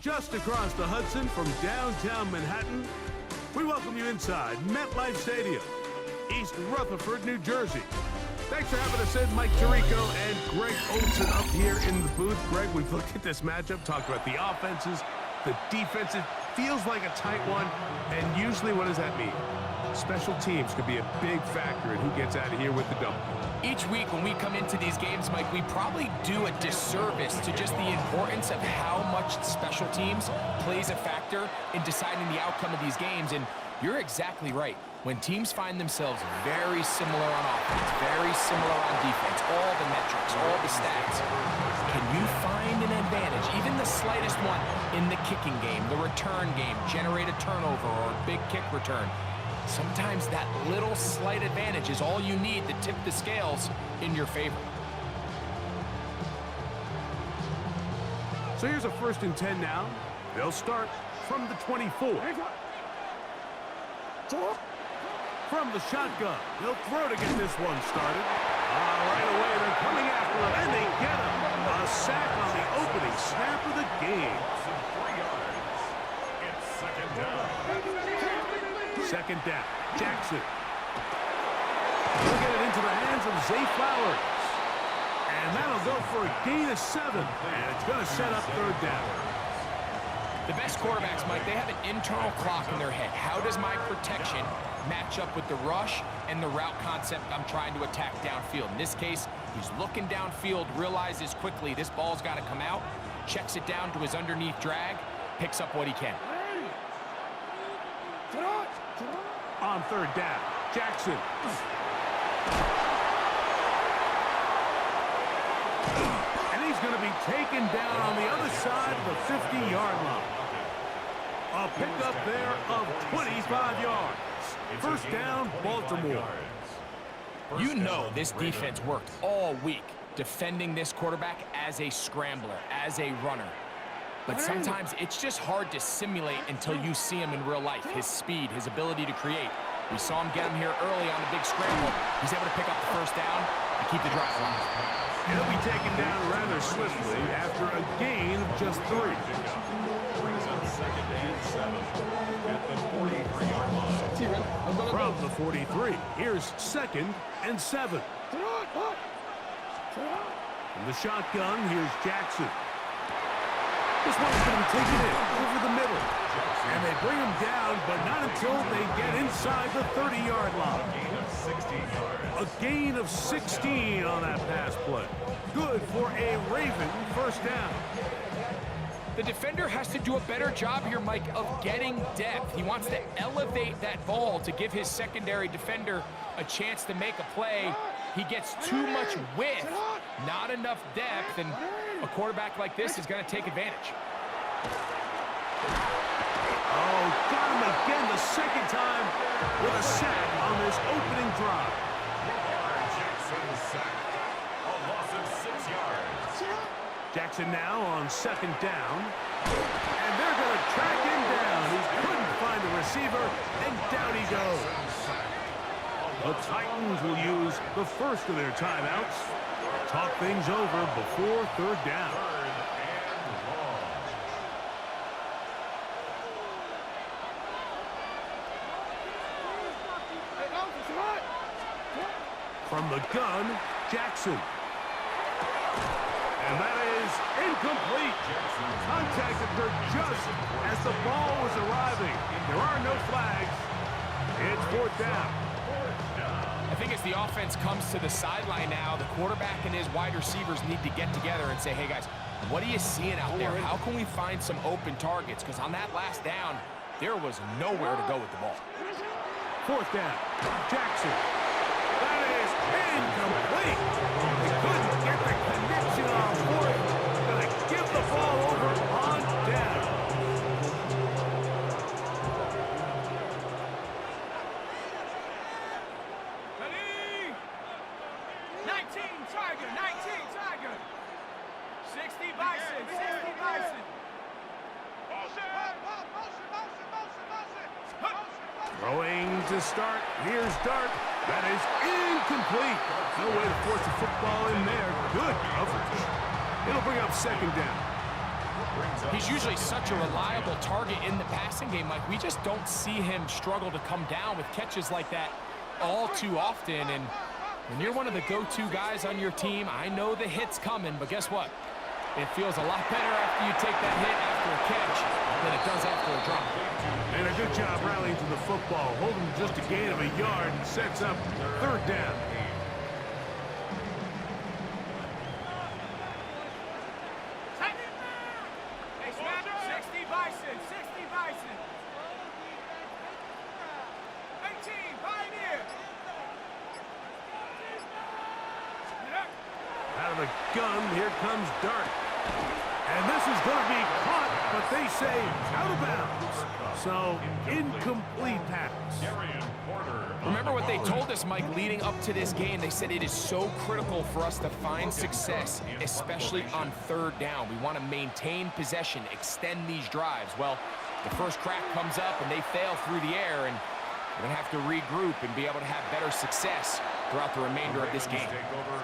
just across the Hudson from downtown Manhattan, we welcome you inside MetLife Stadium, East Rutherford, New Jersey. Thanks for having us in, Mike Tirico and Greg Olson up here in the booth. Greg, we've looked at this matchup, talked about the offenses, the defense. It feels like a tight one, and usually what does that mean? Special teams could be a big factor in who gets out of here with the W. Each week when we come into these games, Mike, we probably do a disservice to just the importance of how much special teams plays a factor in deciding the outcome of these games. And you're exactly right. When teams find themselves very similar on offense, very similar on defense, all the metrics, all the stats, can you find an advantage, even the slightest one, in the kicking game, the return game, generate a turnover or a big kick return? Sometimes that little slight advantage is all you need to tip the scales in your favor. So here's a 1st and 10 now. They'll start from the 24. From the shotgun, they'll throw to get this one started. Right away, they're coming after him, and they get him. A sack on the opening snap of the game. It's 2nd down. 2nd down, Jackson. He'll get it into the hands of Zay Flowers. And that'll go for a gain of 7. And it's going to set up 3rd down. The best quarterbacks, Mike, they have an internal clock in their head. How does my protection match up with the rush and the route concept I'm trying to attack downfield? In this case, he's looking downfield, realizes quickly this ball's got to come out, checks it down to his underneath drag, picks up what he can. On 3rd down, Jackson. And he's going to be taken down on the other side of the 50-yard line. A pickup there of 25 yards. 1st down, Baltimore. You know this defense worked all week defending this quarterback as a scrambler, as a runner. But sometimes it's just hard to simulate until you see him in real life. His speed, his ability to create. We saw him get him here early on the big scramble. He's able to pick up the 1st down and keep the drive alive. He'll be taken down rather swiftly after a gain of just 3. Brings up 2nd and 7 at the 43-yard line. From the 43, here's 2nd and 7. From the shotgun, here's Jackson. This one's going to be taken in over the middle. And they bring him down, but not until they get inside the 30-yard line. A gain of 16 on that pass play. Good for a Raven 1st down. The defender has to do a better job here, Mike, of getting depth. He wants to elevate that ball to give his secondary defender a chance to make a play. He gets too much width, not enough depth, and a quarterback like this is going to take advantage. Oh, got him again the 2nd time with a sack on this opening drive. Jackson sacked. A loss of 6 yards. Jackson now on 2nd down. And they're going to track him down. He couldn't find the receiver, and down he goes. The Titans will use the 1st of their timeouts. Talk things over before 3rd down. From the gun, Jackson. And that is incomplete. Contact occurred just as the ball was arriving. There are no flags. It's 4th down. I think as the offense comes to the sideline now, the quarterback and his wide receivers need to get together and say, hey, guys, what are you seeing out there? How can we find some open targets? Because on that last down, there was nowhere to go with the ball. 4th down, Jackson. That is incomplete. They couldn't get the connection on 4th. Gonna give the ball over on down. Ready? 19 Tiger, 19 Tiger. 60 Bison, 60 Bison. Throwing to start. Here's Dart. That is incomplete. No way to force the football in there. Good coverage. It'll bring up 2nd down. He's usually such a reliable target in the passing game. Like, we just don't see him struggle to come down with catches like that all too often. And when you're one of the go-to guys on your team, I know the hit's coming, but guess what? It feels a lot better after you take that hit after a catch than it does after a drop. And a good job rallying to the football, holding just a gain of a yard and sets up third down. Hey, snap, 60 Bison, 60 Bison. 18, Pioneer. Out of the gun, here comes Dart. And this is going to be caught, but they say out of bounds. So, incomplete pass. Remember what they told us, Mike, leading up to this game. They said it is so critical for us to find success, especially on third down. We want to maintain possession, extend these drives. Well, the first crack comes up and they fail through the air, and we're going to have to regroup and be able to have better success throughout the remainder of this game.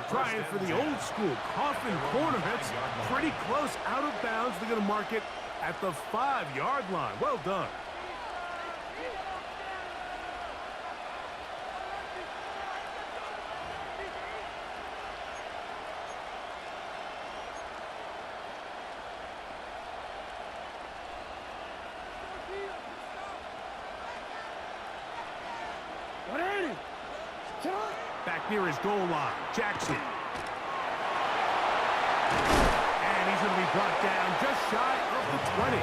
Trying for the old school coffin corner. That's pretty close out of bounds. They're going to mark it at the 5-yard line. Well done. Back near his goal line, Jackson. And he's going to be brought down just shy of the 20.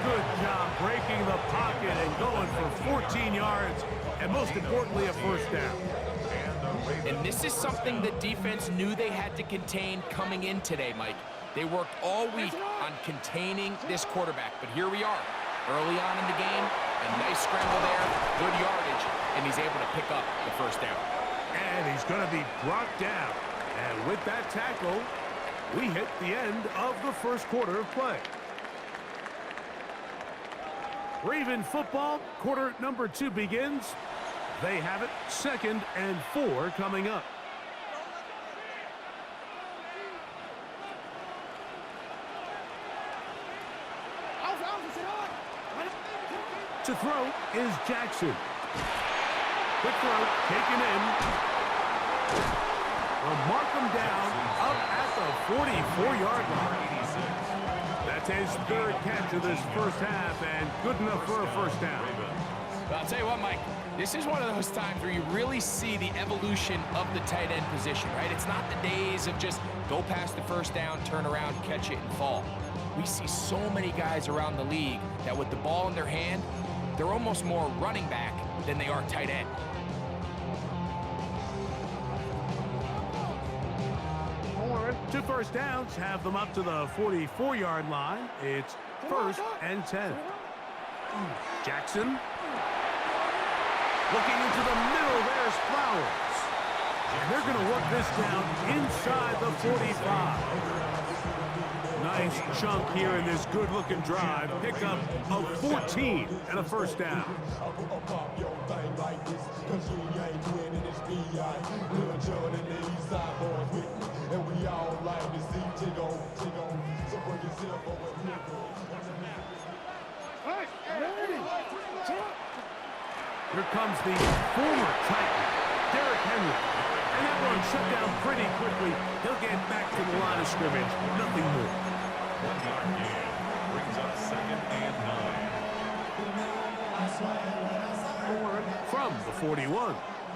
Good job breaking the pocket and going for 14 yards, and most importantly, a first down. And this is something the defense knew they had to contain coming in today, Mike. They worked all week on containing this quarterback, but here we are, early on in the game, a nice scramble there, good yardage, and he's able to pick up the first down. And he's going to be brought down. And with that tackle, we hit the end of the first quarter of play. Raven football, quarter number 2 begins. They have it, 2nd and 4 coming up. To throw is Jackson. Quick throw, taken in. Will mark him down up at the 44-yard line. That's his 3rd catch of this first half, and good enough for a first down. But I'll tell you what, Mike, this is one of those times where you really see the evolution of the tight end position, right? It's not the days of just go past the first down, turn around, catch it, and fall. We see so many guys around the league that with the ball in their hand, they're almost more running back than they are tight end. Two first downs have them up to the 44-yard line. It's 1st and 10. Jackson. Looking into the middle, there's Flowers. And they're going to work this down inside the 45. Nice chunk here in this good-looking drive. Pick up of 14 and a first down. Here comes the former Titan, Derrick Henry. And that one shut down pretty quickly. He'll get back to the line of scrimmage. Nothing more. 1-yard gain brings up 2nd and 9. From the 41,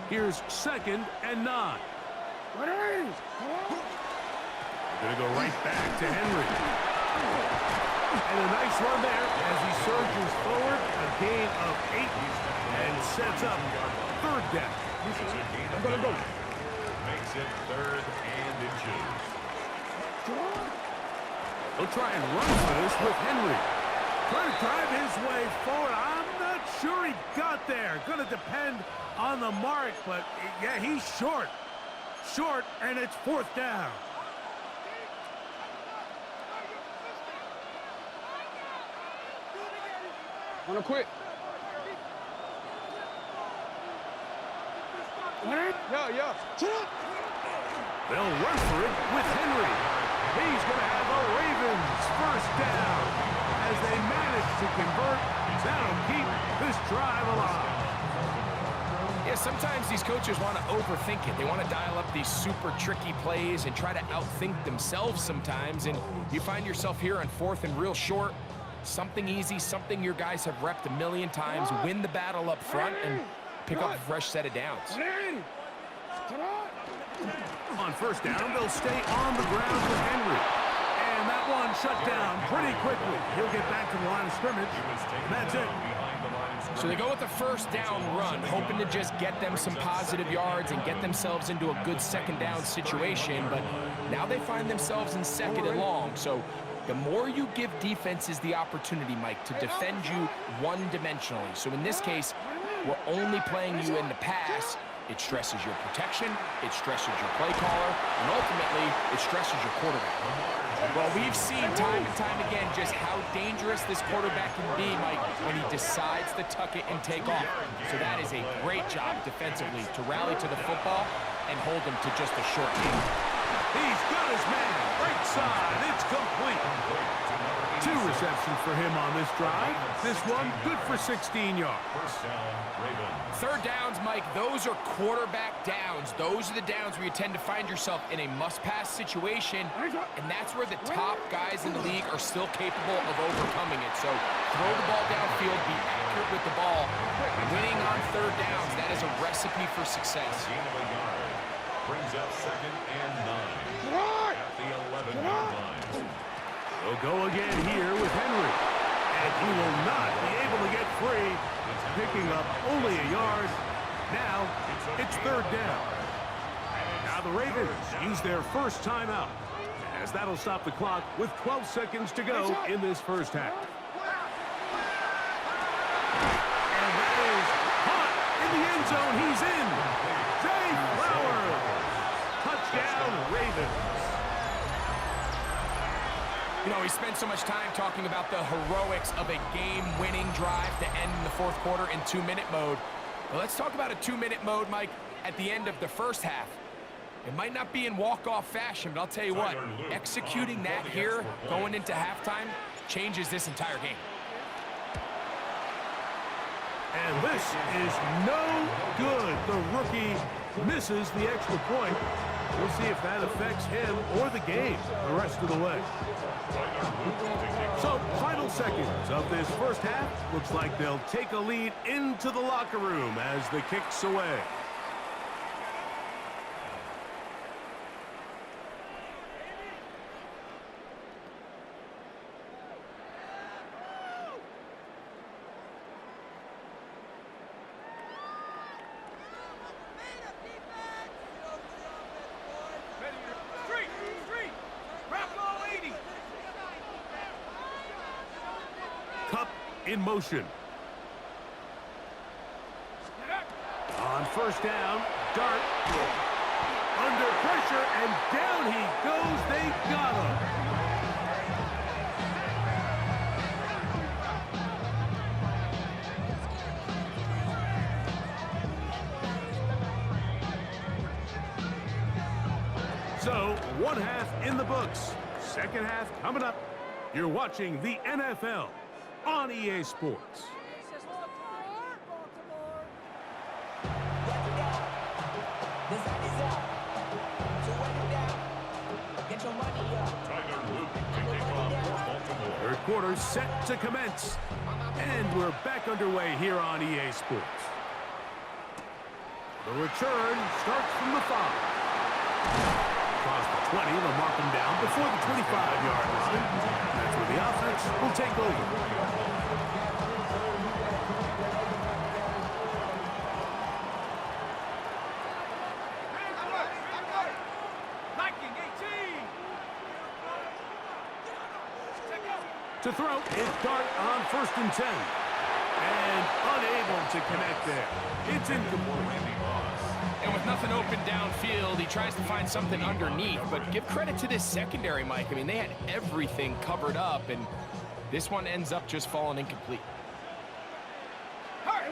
here's 2nd and 9. They're going to go right back to Henry. And a nice run there as he surges forward, a gain of 8, and sets up 3rd down. I'm going to go. Makes it 3rd and inches. He'll try and run for this with Henry. Trying to drive his way forward. I'm not sure he got there. Going to depend on the mark, but yeah, he's short. Short, and it's 4th down. Wanna quit? Yeah. They'll run for it with Henry. He's going to have the Ravens first down as they manage to convert. That'll keep this drive alive. Yeah, sometimes these coaches want to overthink it. They want to dial up these super tricky plays and try to outthink themselves sometimes, and you find yourself here on 4th and real short. Something easy, something your guys have repped a million times, win the battle up front, and pick up a fresh set of downs. On first down, they'll stay on the ground with Henry. And that one shut down pretty quickly. He'll get back to the line of scrimmage, and that's it. So they go with the first down run, hoping to just get them some positive yards and get themselves into a good second down situation, but now they find themselves in 2nd and long. So the more you give defenses the opportunity, Mike, to defend you one-dimensionally. So in this case, we're only playing you in the pass. It stresses your protection, it stresses your play caller, and ultimately, it stresses your quarterback. Well, we've seen time and time again just how dangerous this quarterback can be, Mike, when he decides to tuck it and take off. So that is a great job defensively to rally to the football and hold him to just a short game. He's got his man. Right side. It's complete. 2 receptions for him on this drive. This one good for 16 yards. Third downs, Mike, those are quarterback downs. Those are the downs where you tend to find yourself in a must-pass situation, and that's where the top guys in the league are still capable of overcoming it. So throw the ball downfield, be accurate with the ball. Winning on third downs, that is a recipe for success. Brings up 2nd and 9 at the 11-yard line. They'll go again here with Henry. And he will not be able to get free. Picking up only a yard. Now, it's 3rd down. Now the Ravens use their first timeout, as that'll stop the clock with 12 seconds to go in this first half. And that is caught in the end zone. He's in. Zay Flowers. Touchdown, Ravens. You know, we spent so much time talking about the heroics of a game-winning drive to end in the 4th quarter in 2-minute mode. Well, let's talk about a 2-minute mode, Mike, at the end of the first half. It might not be in walk-off fashion, but I'll tell you what, executing that here, going into halftime, changes this entire game. And this is no good. The rookie misses the extra point. We'll see if that affects him or the game the rest of the way. So, final seconds of this first half. Looks like they'll take a lead into the locker room as the kick's away. Cup in motion. On first down, Dart under pressure, and down he goes. They got him. So, 1 half in the books. Second half coming up. You're watching the NFL on EA Sports. Third quarter set to commence. And we're back underway here on EA Sports. The return starts from the 5. Across the 20, they'll mark him down before the 25-yard line. That's where the offense will take over. To throw is Dart on 1st and 10. And unable to connect there. It's incomplete. And with nothing open downfield, he tries to find something underneath. But give credit to this secondary, Mike. I mean, they had everything covered up, and this one ends up just falling incomplete. Hawk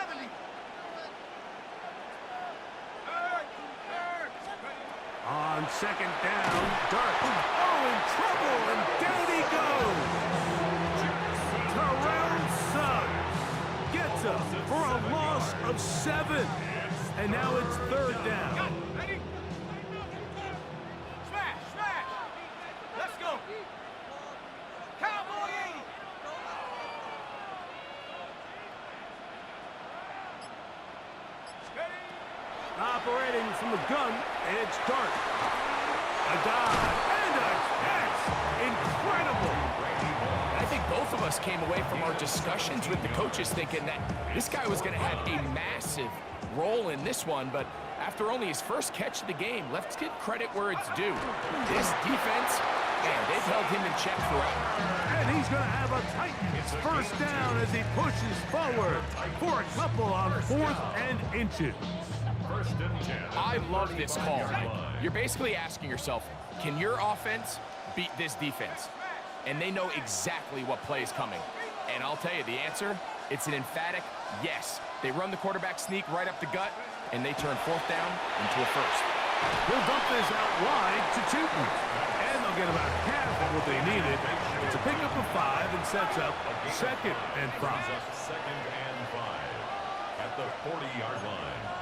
70. On second down, Dart. Oh, in trouble, and down he goes. Terrell Suggs gets up for a loss of 7. And now it's third down. Ready? Smash, smash. Let's go. Cowboy 80. Ready? Operating from the gun, it's Dart. A dive and a catch. Incredible. I think both of us came away from our discussions with the coaches thinking that this guy was going to have a massive role in this one, but after only his first catch of the game, let's give credit where it's due. This defense, man, they've held him in check throughout. And he's going to have a Titans first down as he pushes forward for a couple on 4th and inches. First and 10. I love this call, Mike. You're basically asking yourself, can your offense beat this defense? And they know exactly what play is coming. And I'll tell you the answer, it's an emphatic yes. They run the quarterback sneak right up the gut, and they turn 4th down into a first. They'll dump this out wide to Tootin. And they'll get about half of what they needed. It's a pickup of 5 and sets up 2nd and 5. Second and 5 at the 40-yard line.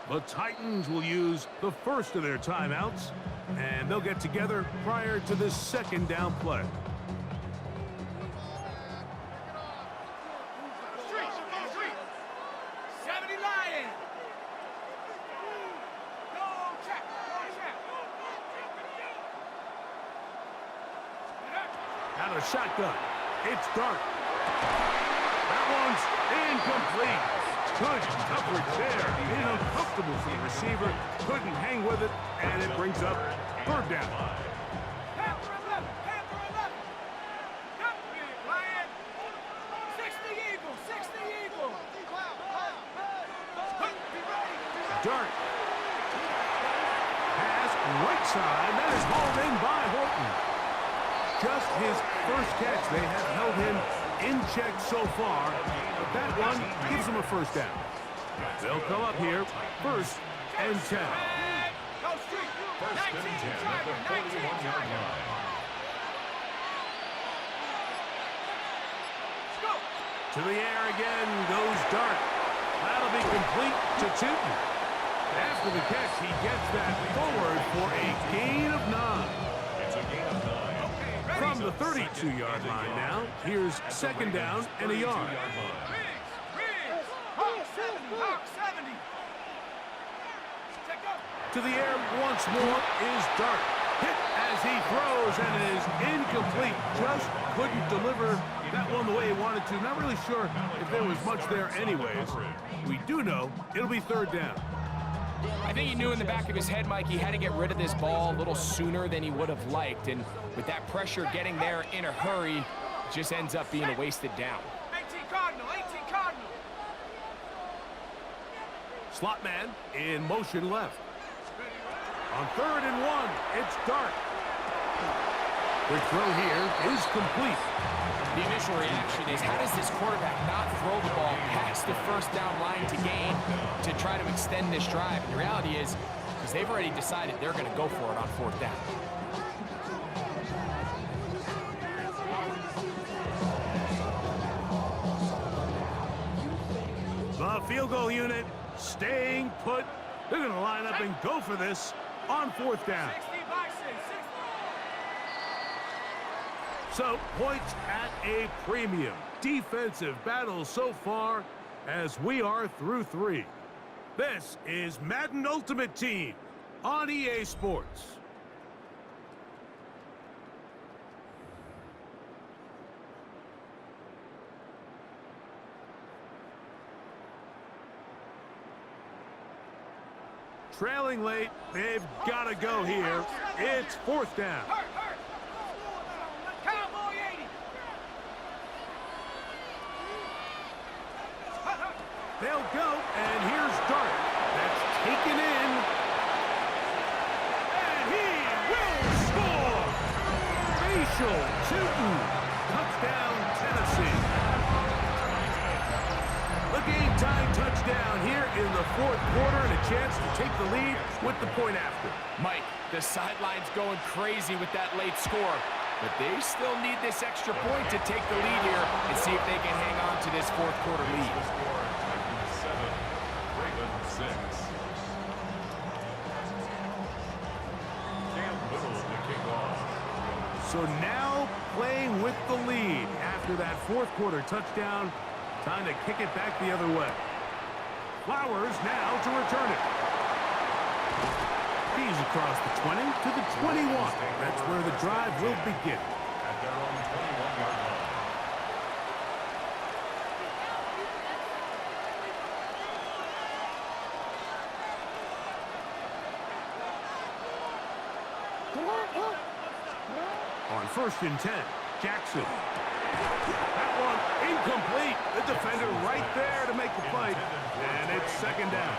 The Titans will use the first of their timeouts, and they'll get together prior to this 2nd down play. Street. 70 Lion. Go check. Out of shotgun, it's Dart. That one's incomplete. Good coverage there. Being uncomfortable for the receiver. Couldn't hang with it, and it brings up 3rd down. Panther 11. Come get it, Lion. 60 Eagle. Dart. Pass right side. That is hauled in by Horton. Just his first catch. They have held him in check so far, but that one gives him a first down. They'll come up here, 1st and 10. Go Street. First and 10 at the 41-yard line. Go. To the air again goes Dart. That'll be complete to Tootin. After the catch, he gets that forward for a gain of 9. It's a gain of 9. From the 32-yard line now, here's 2nd down and a yard. Riggs. Hawk 70. Check up. To the air once more is Dart. Hit as he throws, and it is incomplete. Just couldn't deliver that one the way he wanted to. Not really sure if there was much there anyways. We do know it'll be 3rd down. I think he knew in the back of his head, Mike, he had to get rid of this ball a little sooner than he would have liked. And with that pressure getting there in a hurry, it just ends up being a wasted down. 18 Cardinal. Slot man in motion left. On 3rd and 1, it's Dart. The throw here is complete. The initial reaction is, how does this quarterback not throw the ball past the 1st down line to gain to try to extend this drive? And the reality is, because they've already decided they're going to go for it on 4th down. The field goal unit staying put. They're going to line up and go for this on 4th down. 60 Bison. 60. So, points at a premium. Defensive battle so far as we are through 3. This is Madden Ultimate Team on EA Sports. Trailing late, they've got to go here. It's 4th down. Hurt. Cowboy 80. They'll go, and here's Dart. That's taken in. And he will score! Facial shooting. Touchdown, Tennessee. A game-time touchdown here in the fourth quarter and a chance to take the lead with the point after. Mike, the sideline's going crazy with that late score, but they still need this extra point to take the lead here and see if they can hang on to this fourth quarter lead. Titans 7, Ravens 6. Cam Little to kick off. So now playing with the lead after that fourth quarter touchdown. Time to kick it back the other way. Flowers now to return it. He's across the 20 to the 21. That's where the drive will begin. At their own 21-yard line. On 1st and 10, Jackson. That one incomplete. The defender right there to make the fight. And it's second down.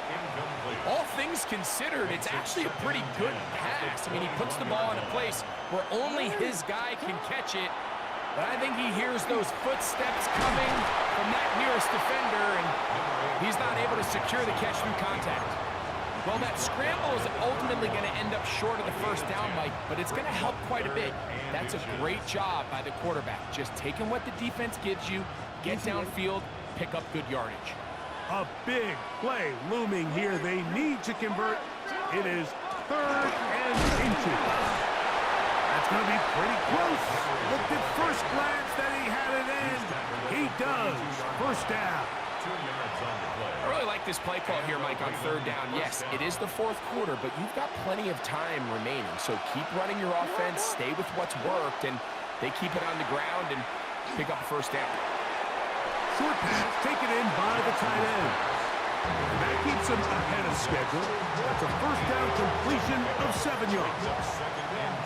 Incomplete. All things considered, it's actually a pretty good pass. I mean, he puts the ball in a place where only his guy can catch it. But I think he hears those footsteps coming from that nearest defender, and he's not able to secure the catch through contact. Well, that scramble is ultimately going to end up short of the first down, Mike, but it's going to help quite a bit. That's a great job by the quarterback. Just taking what the defense gives you, get downfield, pick up good yardage. A big play looming here. They need to convert. It is 3rd and inches. That's going to be pretty close. Looked at first glance that he had it in. He does. First down. 2 yards on the play. I really like this play call here, Mike, on 3rd down. Yes, it is the fourth quarter, but you've got plenty of time remaining. So keep running your offense, stay with what's worked, and they keep it on the ground and pick up a first down. Short pass taken in by the tight end. And that keeps him ahead of schedule. That's a first down completion of 7 yards. 2nd and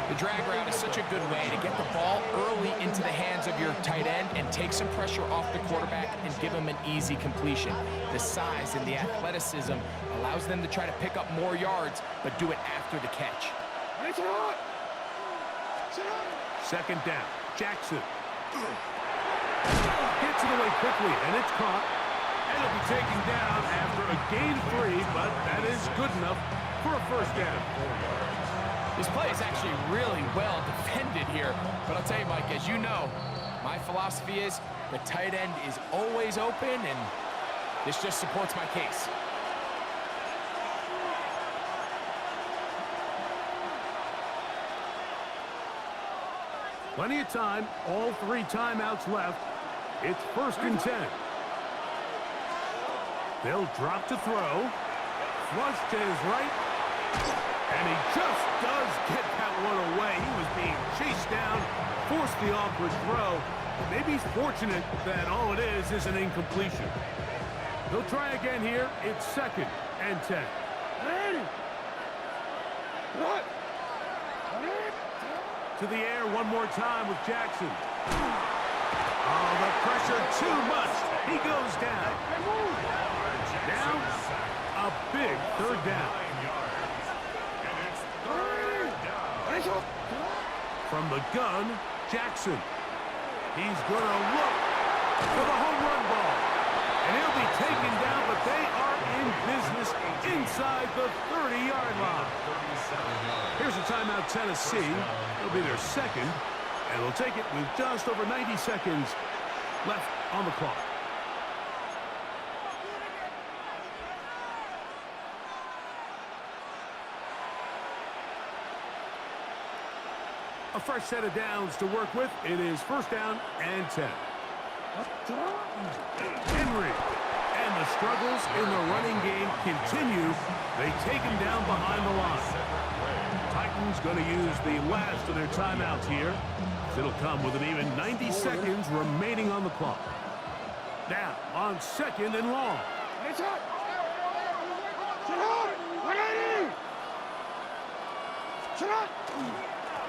2. The drag route is such a good way to get the ball early into the hands of your tight end and take some pressure off the quarterback and give him an easy completion. The size and the athleticism allows them to try to pick up more yards, but do it after the catch. Second down. Jackson. Gets it away quickly, and it's caught. And it'll be taken down after a gain of 3, but that is good enough for a first down. This play is actually really well defended here, but I'll tell you, Mike, as you know, my philosophy is the tight end is always open, and this just supports my case. Plenty of time, all 3 timeouts left. It's 1st and 10. They'll drop to throw. Flush to his right. And he just does get that one away. He was being chased down, forced the awkward throw. Maybe he's fortunate that all it is an incompletion. They'll try again here. It's 2nd and 10. To the air one more time with Jackson. Oh, the pressure too much. He goes down. Now, a big 3rd down. From the gun, Jackson. He's going to look for the home run ball. And he'll be taken down, but they are in business inside the 30-yard line. Here's a timeout, Tennessee. It'll be their 2nd, and they'll take it with just over 90 seconds left on the clock. A fresh set of downs to work with. It is 1st down and 10. Henry. And the struggles in the running game continue. They take him down behind the line. Titans going to use the last of their timeouts here. It'll come with an even 90 seconds remaining on the clock. Now, on 2nd and long.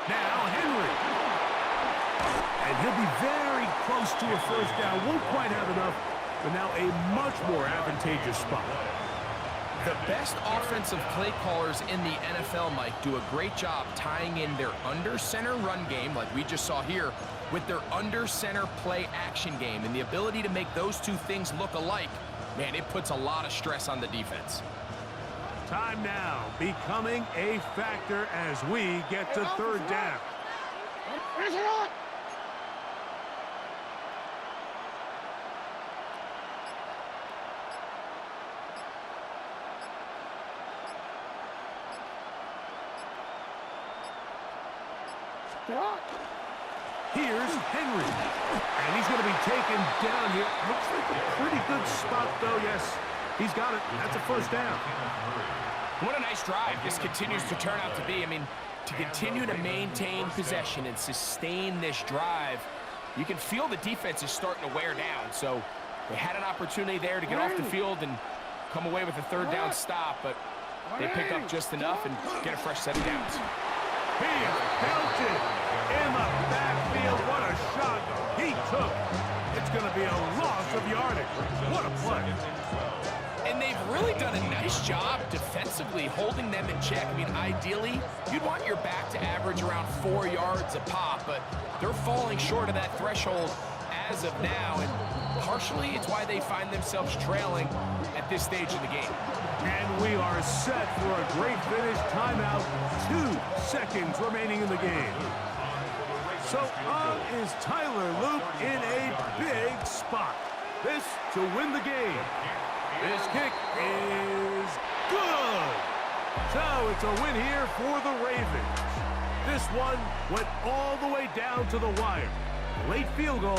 Now, Henry. And he'll be very close to a first down. Won't quite have enough, but now a much more advantageous spot. The best offensive play callers in the NFL, Mike, do a great job tying in their under-center run game, like we just saw here, with their under-center play action game. And the ability to make those two things look alike, man, it puts a lot of stress on the defense. Time now becoming a factor as we get to third down. Here's Henry. And he's going to be taken down here. Looks like a pretty good spot, though. Yes, he's got it. That's a first down. What a nice drive this continues to turn out to be. I mean, to continue to maintain possession and sustain this drive, you can feel the defense is starting to wear down. So they had an opportunity there to get off the field and come away with a third down stop, but they pick up just enough and get a fresh set of downs. He is belted in the backfield. What a shot he took. It's going to be a loss of yardage. What a play. And they've really done a nice job defensively holding them in check. I mean, ideally, you'd want your back to average around 4 yards a pop, but they're falling short of that threshold as of now, and partially it's why they find themselves trailing at this stage of the game. And we are set for a great finish. Timeout. 2 seconds remaining in the game. So on is Tyler Loop in a big spot. This to win the game. This kick is good. So it's a win here for the Ravens. This one went all the way down to the wire. Late field goal.